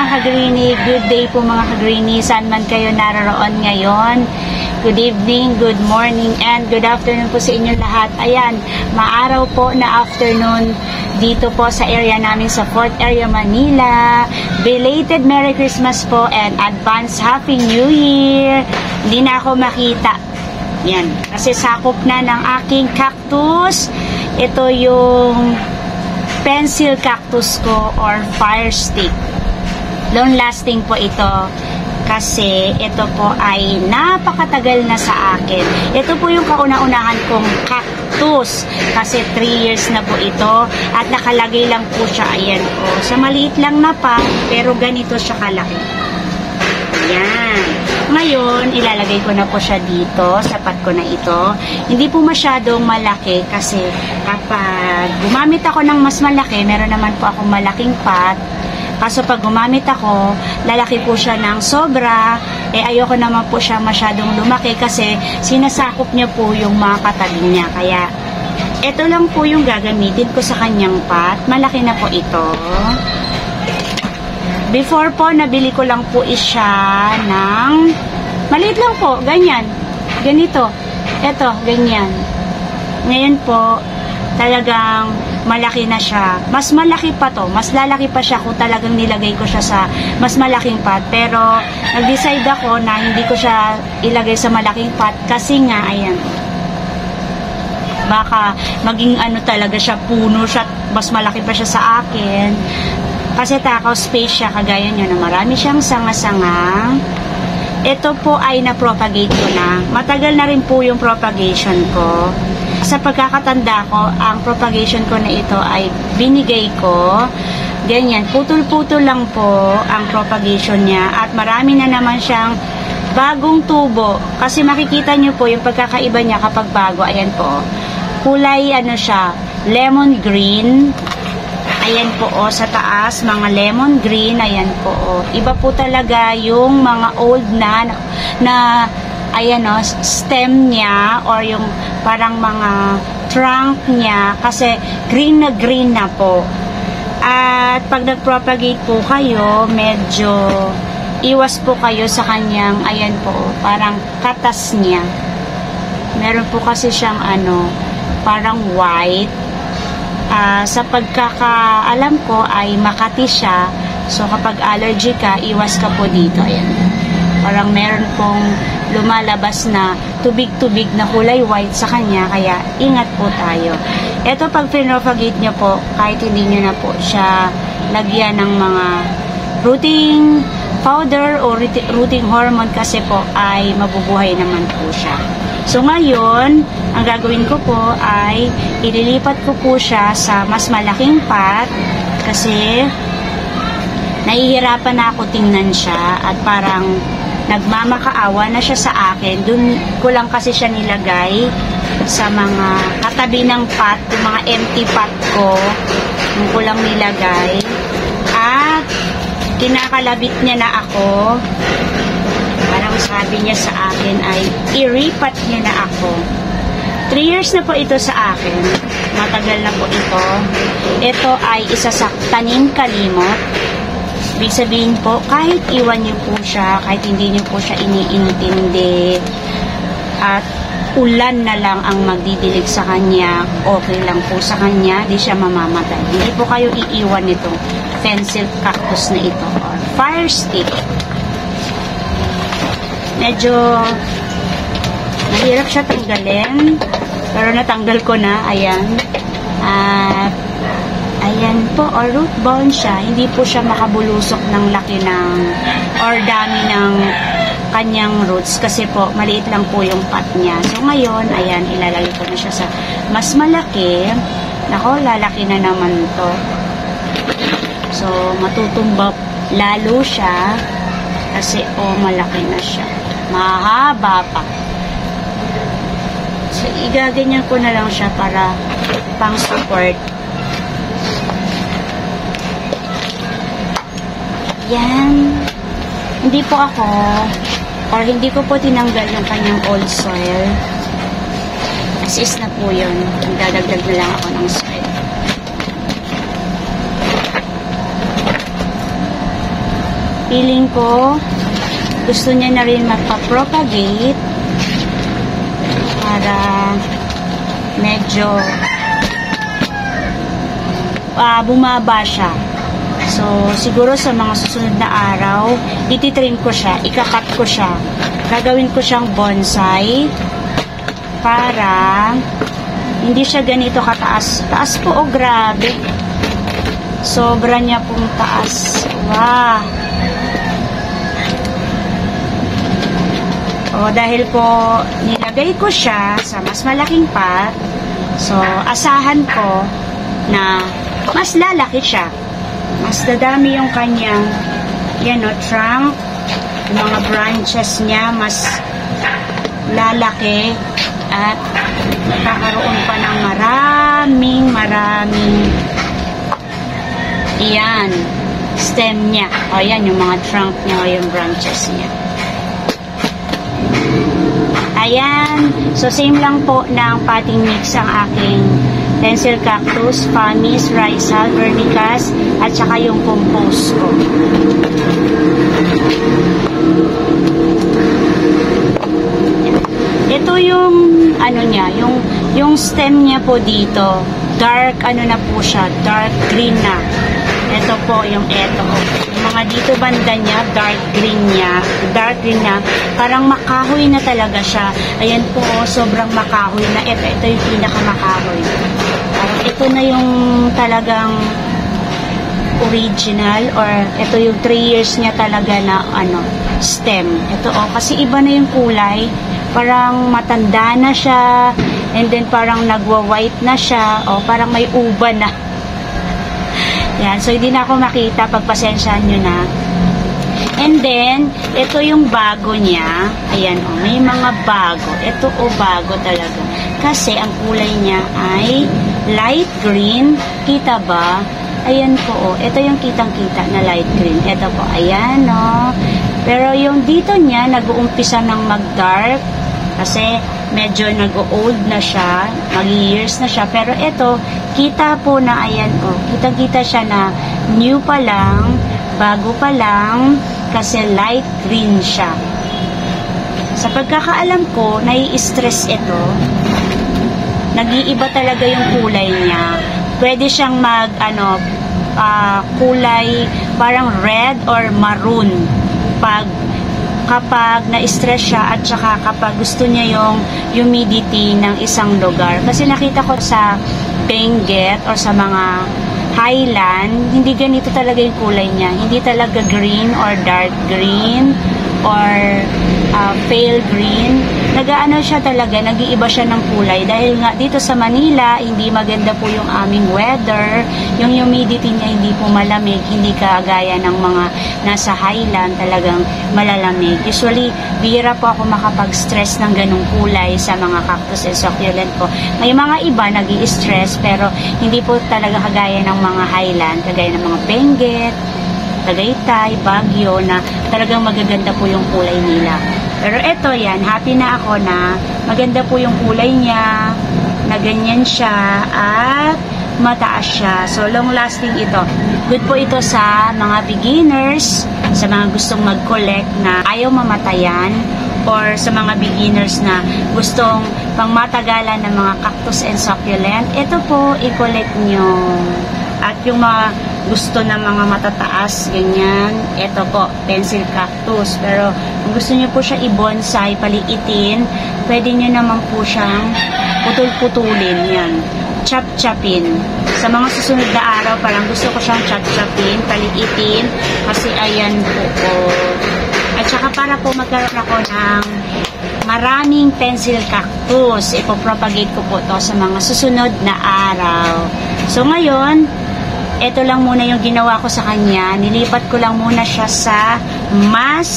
ka-greenie, good day po mga ka-greenie, saan man kayo naroroon ngayon. Good evening, good morning, and good afternoon po sa inyong lahat. Ayan, maaraw po na afternoon dito po sa area namin sa 4th Area, Manila. Belated Merry Christmas po and advance Happy New Year. Hindi na ako makita. Yan, kasi sakop na ng aking cactus. Ito yung pencil cactus ko or fire stick. Long lasting po ito. Kasi ito po ay napakatagal na sa akin. Ito po yung kauna-unahan kong cactus. Kasi 3 years na po ito. At nakalagay lang po siya. Ayan po. Sa maliit lang na pa. Pero ganito siya kalaki. Ayan. Ngayon, ilalagay ko na po siya dito. Sapat ko na ito. Hindi po masyadong malaki. Kasi kapag gumamit ako ng mas malaki, meron naman po akong malaking pot. Kaso pag gumamit ako, lalaki po siya ng sobra, ayoko naman po siya masyadong lumaki kasi sinasakop niya po yung mga katabi niya. Kaya, ito lang po yung gagamitin ko sa kanyang pot. Malaki na po ito. Before po, nabili ko lang po siya ng, maliit lang po, ganyan. Ganito. Ito, ganyan. Ngayon po, talagang malaki na siya. Mas malaki pa to. Mas lalaki pa siya kung talagang nilagay ko siya sa mas malaking pot. Pero, nag-decide ako na hindi ko siya ilagay sa malaking pot kasi nga, ayan. Baka maging ano talaga siya, puno siya, mas malaki pa siya sa akin. Kasi takaw space siya, kagaya nyo na marami siyang sanga-sanga. Ito po ay na-propagate ko na. Matagal na rin po yung propagation ko. Sa pagkakatanda ko, ang propagation ko na ito ay binigay ko. Ganyan, putol-putol lang po ang propagation niya. At marami na naman siyang bagong tubo. Kasi makikita nyo po yung pagkakaiba niya kapag bago. Ayan po. Kulay ano siya, lemon green. Ayan po o, sa taas, mga lemon green. Ayan po o. Iba po talaga yung mga old na ayan o, stem niya or yung parang mga trunk niya kasi green na po. At pag nag-propagate po kayo, medyo iwas po kayo sa kanyang, ayan po, parang katas niya. Meron po kasi siyang ano, parang white. Sa pagkakaalam ko ay Makati siya. So kapag allergy ka, iwas ka po dito. Ayan. Parang meron pong lumalabas na tubig-tubig na kulay white sa kanya, kaya ingat po tayo. Ito pag pinropagate nyo po, kahit hindi nyo na po siya lagyan ng mga rooting powder o rooting hormone kasi po ay mabubuhay naman po siya. So ngayon, ang gagawin ko po ay ililipat ko po siya sa mas malaking pot kasi nahihirapan na ako tingnan siya at parang nagmamakaawa na siya sa akin. Doon ko lang kasi siya nilagay sa mga katabi ng pot, yung mga empty pot ko. Doon ko lang nilagay. At kinakalabit niya na ako. Parang sabi niya sa akin ay iripat niya na ako. 3 years na po ito sa akin. Matagal na po ito. Ito ay isa sa tanim kalimot. Ibig sabihin po, kahit iwan niyo po siya, kahit hindi niyo po siya iniintindi, at ulan na lang ang magdidilig sa kanya, okay lang po sa kanya, di siya mamamatay. Hindi po kayo iiwan nitong pencil cactus na ito, or fire stick. Medyo mahirap siya tanggalin, pero natanggal ko na, ayan. At ayan po, or root bound siya. Hindi po siya makabulusok ng laki ng or dami ng kanyang roots kasi po, maliit lang po yung pot niya. So ngayon, ayan, ilalagay ko na siya sa mas malaki. Nako, lalaki na naman to. So, matutumba lalo siya kasi, malaki na siya. Mahaba pa. So, igaganyan ko na lang siya para pang support. Yan. Hindi po ako, or hindi ko po tinanggal yung kanyang old soil. As is na po yun. Magdadagdag na lang ako ng soil. feeling ko gusto niya na rin magpa-propagate para medyo bumaba siya. So, siguro sa mga susunod na araw, ititrim ko siya, ikakat ko siya. Gagawin ko siyang bonsai para hindi siya ganito kataas. Taas po, oh grabe. Sobra niya pong taas. Wow. O, dahil po nilagay ko siya sa mas malaking pot, so, asahan ko na mas lalaki siya. Mas dadami yung kanyang trunk. Yung mga branches niya mas lalaki at magkakaroon pa ng maraming stem niya. O yan, yung mga trunk niya o yung branches niya. Ayan. So, same lang po ng potting mix ang aking pencil cactus, pumice, rhisal, vermicast, at saka yung compost ko. Ito yung niya, yung stem niya po dito, dark na po siya, dark green na. Ito po yung yung mga dito banda niya, dark green na, parang makahoy na talaga siya. Ayan po, sobrang makahoy na. Ito yung pinaka makahoy. Ito na yung talagang original, or ito yung 3 years niya talaga na stem. Ito kasi iba na yung kulay, parang matanda na siya, and then parang nagwa-white na siya, parang may uban na. Yan, so hindi na ako makita, pagpasensyahan nyo na. And then, ito yung bago niya. Ayan, may mga bago. Ito bago talaga. Kasi ang kulay niya ay light green. Kita ba? Ayan po, ito yung kitang-kita na light green. Ito po, ayan, Pero yung dito niya, nag-uumpisa ng mag-dark. Kasi medyo nag-old na siya, mag-years na siya. Pero ito, kita po na, ayan kitang-kita siya na new pa lang, bago pa lang, kasi light green siya. Sa pagkakaalam ko, nai-stress ito. Nag-iiba talaga yung kulay niya. Pwede siyang kulay parang red or maroon kapag na-stress siya, at saka kapag gusto niya yung humidity ng isang lugar. Kasi nakita ko sa Benguet or sa mga highland, hindi ganito talaga yung kulay niya. Hindi talaga green or dark green or pale green. Siya talaga, nag-iiba siya ng kulay. Dahil nga dito sa Manila, hindi maganda po yung aming weather. Yung humidity niya hindi po malamig, hindi kagaya ng mga nasa highland, talagang malalamig. Usually, bihira po ako makapag-stress ng ganung kulay sa mga cactus and succulent po. May mga iba nag-i-stress, pero hindi po talaga kagaya ng mga highland, kagaya ng mga Benguet, Tagaytay, Baguio, na talagang magaganda po yung kulay nila. Pero eto yan, happy na ako na maganda po yung kulay niya, na ganyan siya, at mataas siya. So, long lasting ito. Good po ito sa mga beginners, sa mga gustong mag-collect na ayaw mamatayan, or sa mga beginners na gustong pangmatagalan ng mga cactus and succulent. Ito po, i-collect nyo. At yung mga gusto ng mga matataas, ganyan, ito po, pencil cactus. Pero kung gusto nyo po siya i-bonsai, paliitin, pwede nyo naman po siyang putul-putulin, yan, chop-chopin. Sa mga susunod na araw, parang gusto ko siyang chop-chopin, paliitin, kasi ayan po. At saka para po magkaroon ako ng maraming pencil cactus, ipopropagate ko po to sa mga susunod na araw. So ngayon, ito lang muna yung ginawa ko sa kanya. Nilipat ko lang muna siya sa mas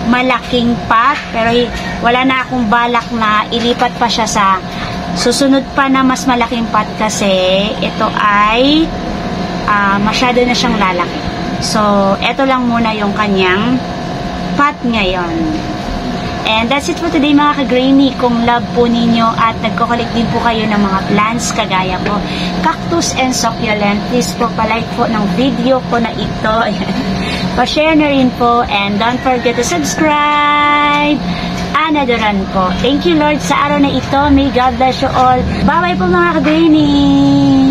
malaking pot. Pero wala na akong balak na ilipat pa siya sa susunod pa na mas malaking pot, kasi ito ay masyado na siyang lalaki. So, ito lang muna yung kanyang pot ngayon. And that's it for today mga ka-Grainy. Kung love po ninyo at nagko-collect din po kayo ng mga plants kagaya po, cactus and succulent, please po palike po ng video ko na ito. Pa-share na rin po and don't forget to subscribe. Ana Duran po. Thank you Lord sa araw na ito. May God bless you all. Bye-bye po mga ka-Grainy.